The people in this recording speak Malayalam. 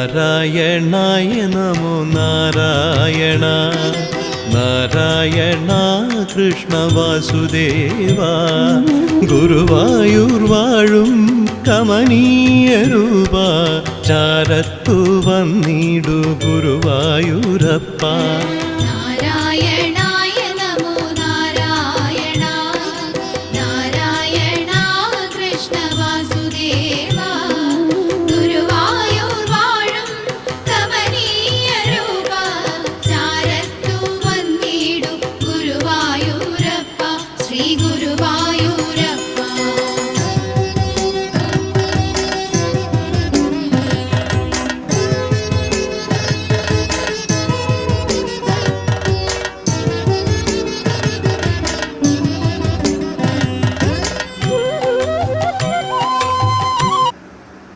നാരായണായ നമോ നാരായണ നാരായണ കൃഷ്ണ വാസുദേവ ഗുരുവായൂർ വാഴും കമനീയ രൂപ ചാരത്തു വന്നിടു ഗുരുവായൂരപ്പ